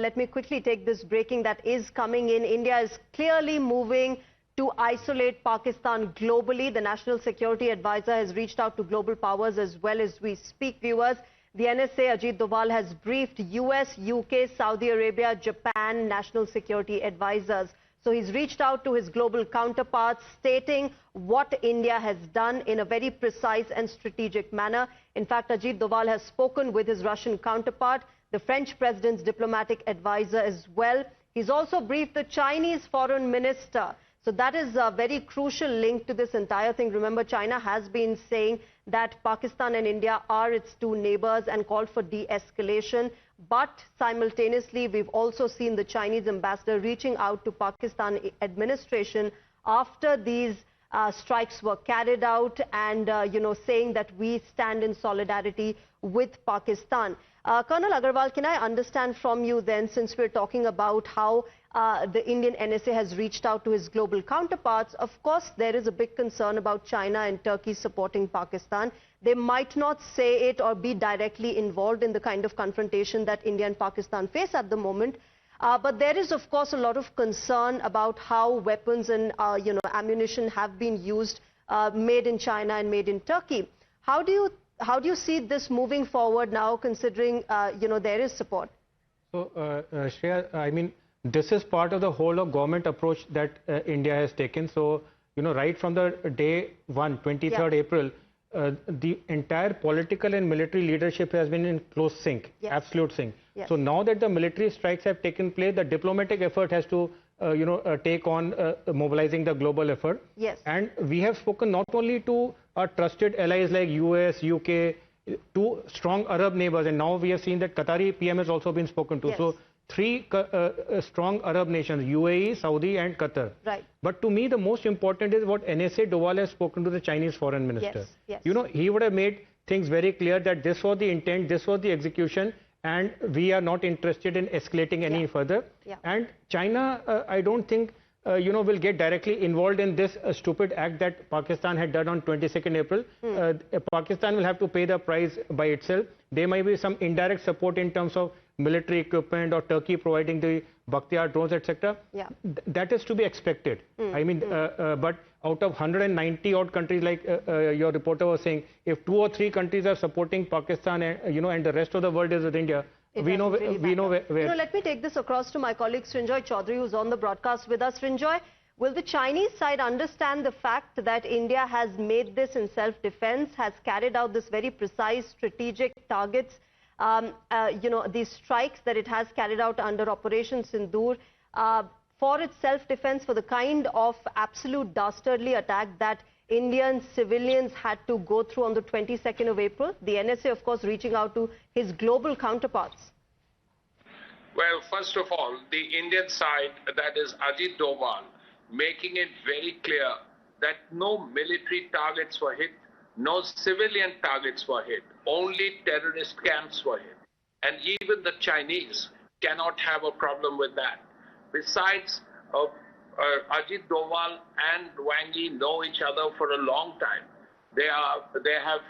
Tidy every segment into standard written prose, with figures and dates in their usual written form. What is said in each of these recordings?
let me quickly take this breaking that is coming in. India is clearly moving to isolate Pakistan globally. The National Security Advisor has reached out to global powers as well as we speak, viewers. The NSA Ajit Doval has briefed US, UK, Saudi Arabia, Japan National Security Advisors. So he's reached out to his global counterparts, stating what India has done in a very precise and strategic manner. In fact, Ajit Doval has spoken with his Russian counterpart, the French president's diplomatic advisor as well. He's also briefed the Chinese foreign minister. So that is a very crucial link to this entire thing. Remember, China has been saying that Pakistan and India are its two neighbors and called for de-escalation. But simultaneously, we've also seen the Chinese ambassador reaching out to Pakistan administration after these strikes were carried out and, saying that we stand in solidarity with Pakistan. Colonel Agarwal, can I understand from you then, since we're talking about how the Indian NSA has reached out to his global counterparts, of course, there is a big concern about China and Turkey supporting Pakistan. They might not say it or be directly involved in the kind of confrontation that India and Pakistan face at the moment. But there is, of course, a lot of concern about how weapons and, ammunition have been used, made in China and made in Turkey. How do you see this moving forward now, considering, there is support? So, Shreya, I mean, this is part of the whole of government approach that India has taken. So, right from the day 23rd April, the entire political and military leadership has been in close sync, absolute sync. So now that the military strikes have taken place, the diplomatic effort has to, take on mobilizing the global effort. Yes. And we have spoken not only to our trusted allies like US, UK, to strong Arab neighbors, and now we have seen that Qatari PM has also been spoken to. Yes. So three strong Arab nations, UAE, Saudi and Qatar. Right. But to me, the most important is what NSA Doval has spoken to the Chinese foreign minister. Yes. Yes. He would have made things very clear that this was the intent, this was the execution, and we are not interested in escalating any further. And China, I don't think, will get directly involved in this stupid act that Pakistan had done on 22nd April. Pakistan will have to pay the price by itself. There might be some indirect support in terms of military equipment or Turkey providing the Bakhtiar drones, etc. That is to be expected. I mean, but out of 190 odd countries, like your reporter was saying, if 2 or 3 countries are supporting Pakistan and, and the rest of the world is with India, we know where. Let me take this across to my colleague Srinjoy Chaudhary, who's on the broadcast with us. Srinjoy, will the Chinese side understand the fact that India has made this in self-defense, has carried out this very precise strategic targets, these strikes that it has carried out under Operation Sindoor for its self-defense, for the kind of absolute dastardly attack that Indian civilians had to go through on the 22nd of April? The NSA, of course, reaching out to his global counterparts. Well, first of all, the Indian side, that is Ajit Doval, making it very clear that no military targets were hit, no civilian targets were hit, only terrorist camps were hit. And even the Chinese cannot have a problem with that. Besides, Ajit Doval and Wang Yi know each other for a long time. They have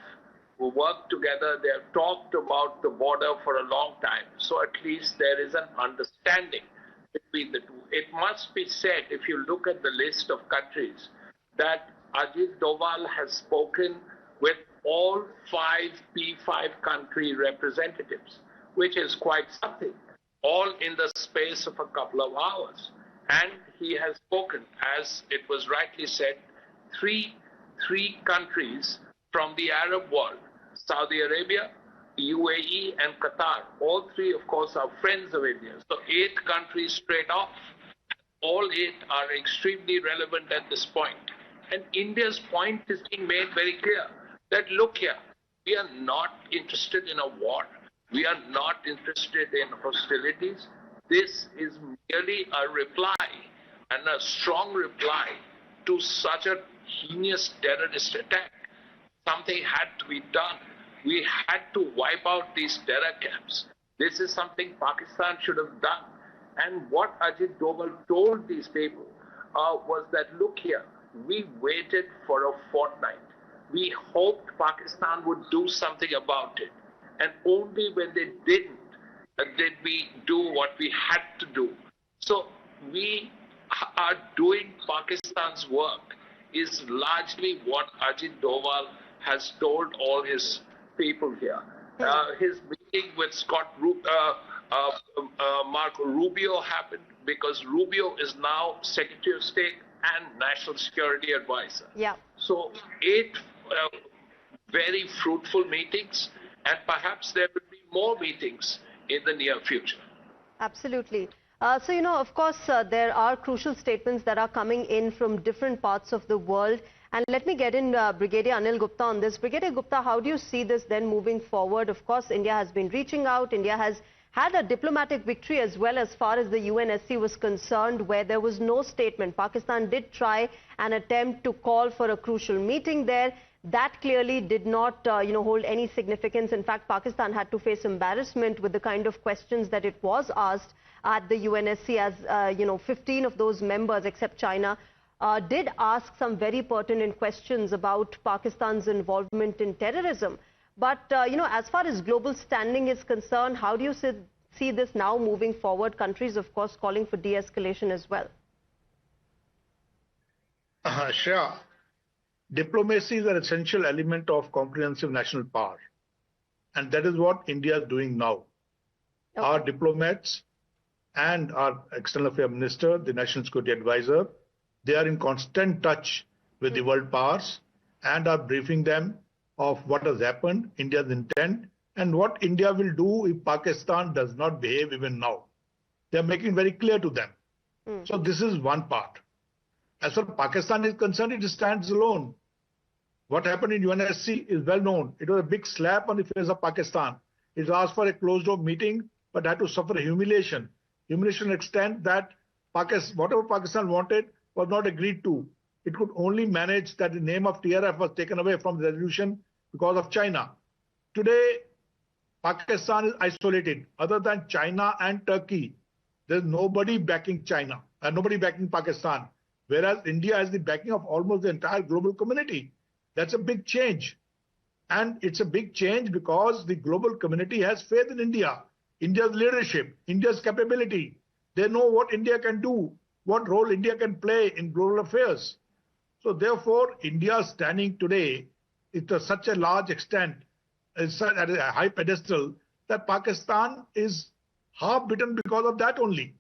worked together, they have talked about the border for a long time. So at least there is an understanding between the two. It must be said, if you look at the list of countries, that Ajit Doval has spoken with all 5 P5 country representatives, which is quite something, all in the space of a couple of hours. And he has spoken, as it was rightly said, three countries from the Arab world, Saudi Arabia, UAE and Qatar. All 3, of course, are friends of India. So 8 countries straight off. All 8 are extremely relevant at this point. And India's point is being made very clear that, look here, we are not interested in a war. We are not interested in hostilities. This is merely a reply, and a strong reply, to such a heinous terrorist attack. Something had to be done. We had to wipe out these terror camps. This is something Pakistan should have done. And what Ajit Doval told these people was that, look here, we waited for a fortnight. We hoped Pakistan would do something about it. And only when they didn't, did we do what we had to do. So we are doing Pakistan's work is largely what Ajit Doval has told all his people here. His meeting with Marco Rubio happened because Rubio is now Secretary of State and National Security Advisor. Yeah. So 8 very fruitful meetings, and perhaps there will be more meetings in the near future. Absolutely. So, of course, there are crucial statements that are coming in from different parts of the world. And let me get in Brigadier Anil Gupta on this. Brigadier Gupta, how do you see this then moving forward? Of course, India has been reaching out. India has had a diplomatic victory as well as far as the UNSC was concerned, where there was no statement. Pakistan did try an attempt to call for a crucial meeting there. That clearly did not, hold any significance. In fact, Pakistan had to face embarrassment with the kind of questions that it was asked at the UNSC, as 15 of those members, except China, did ask some very pertinent questions about Pakistan's involvement in terrorism. But, as far as global standing is concerned, how do you see this now moving forward? Countries, of course, calling for de-escalation as well. Sure. Diplomacy is an essential element of comprehensive national power. And that is what India is doing now. Okay. Our diplomats and our External Affairs Minister, the National Security Advisor, they are in constant touch with the world powers and are briefing them of what has happened, India's intent, and what India will do if Pakistan does not behave even now. They are making very clear to them. So this is one part. As far as Pakistan is concerned, it stands alone. What happened in UNSC is well known. It was a big slap on the face of Pakistan. It asked for a closed-door meeting, but had to suffer humiliation. Humiliation extent that whatever Pakistan wanted was not agreed to. It could only manage that the name of TRF was taken away from the resolution because of China. Today, Pakistan is isolated. Other than China and Turkey, there's nobody backing China and nobody backing Pakistan. Whereas India has the backing of almost the entire global community. That's a big change. And it's a big change because the global community has faith in India, India's leadership, India's capability. They know what India can do, what role India can play in global affairs. So therefore, India standing today is to such a large extent, is at a high pedestal, that Pakistan is half bitten because of that only.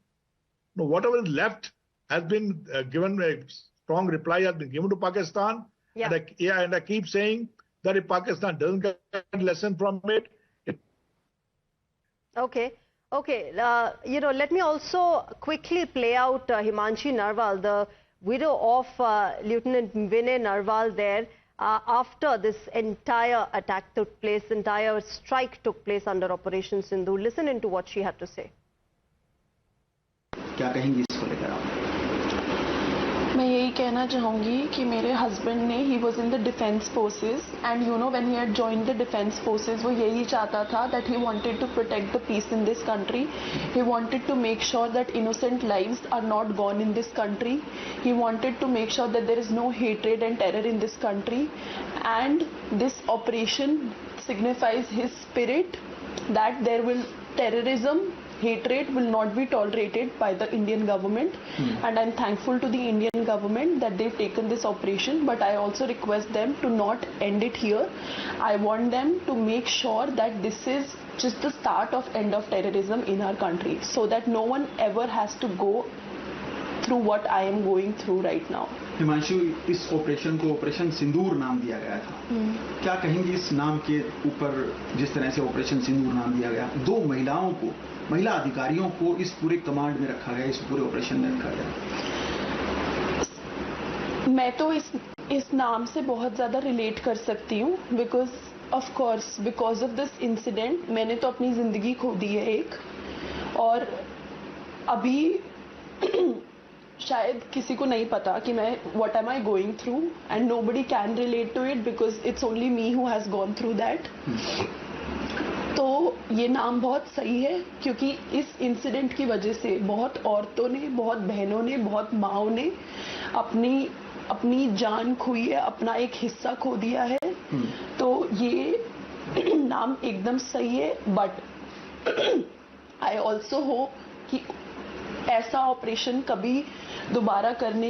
Now, whatever is left has been given, a strong reply has been given to Pakistan. Yeah. And I keep saying that if Pakistan doesn't get a lesson from it. Okay. Let me also quickly play out Himanshi Narwal, the widow of Lieutenant Vinay Narwal there, after this entire attack took place, entire strike took place under Operation Sindoor. Listen into what she had to say. क्या कहेंगी इसको लेकर आप? मैं यही कहना चाहूँगी कि मेरे हस्बैंड ने he was in the defence forces and when he had joined the defence forces वो यही चाहता था that he wanted to protect the peace in this country. He wanted to make sure that innocent lives are not gone in this country. He wanted to make sure that there is no hatred and terror in this country and this operation signifies his spirit that there will terrorism, hatred will not be tolerated by the Indian government. And I'm thankful to the Indian government that they've taken this operation, but I also request them to not end it here. I want them to make sure that this is just the start of end of terrorism in our country, so that no one ever has to go through what I am going through right now. Himanshu, इस operation को operation सिंदूर नाम दिया गया था. क्या कहेंगी इस नाम के ऊपर, जिस तरह से ऑपरेशन सिंदूर नाम दिया गया? 2 महिलाओं को, महिला अधिकारियों को इस पूरे कमांड में रखा गया, इस पूरे ऑपरेशन में रखा गया. मैं तो इस नाम से बहुत ज़्यादा रिलेट कर सकती हूँ बिकॉज ऑफ दिस इंसिडेंट. मैंने तो अपनी ज़िंदगी खो दी है एक, और अभी शायद किसी को नहीं पता कि मैं what am I going through, and nobody can relate to it because it's only me who has gone through that. तो ये नाम बहुत सही है क्योंकि इस इंसिडेंट की वजह से बहुत औरतों ने, बहुत बहनों ने, बहुत माँओं ने अपनी जान खोई है, अपना एक हिस्सा खो दिया है. तो ये नाम एकदम सही है, बट आई ऑल्सो होप कि ऐसा ऑपरेशन कभी दोबारा करने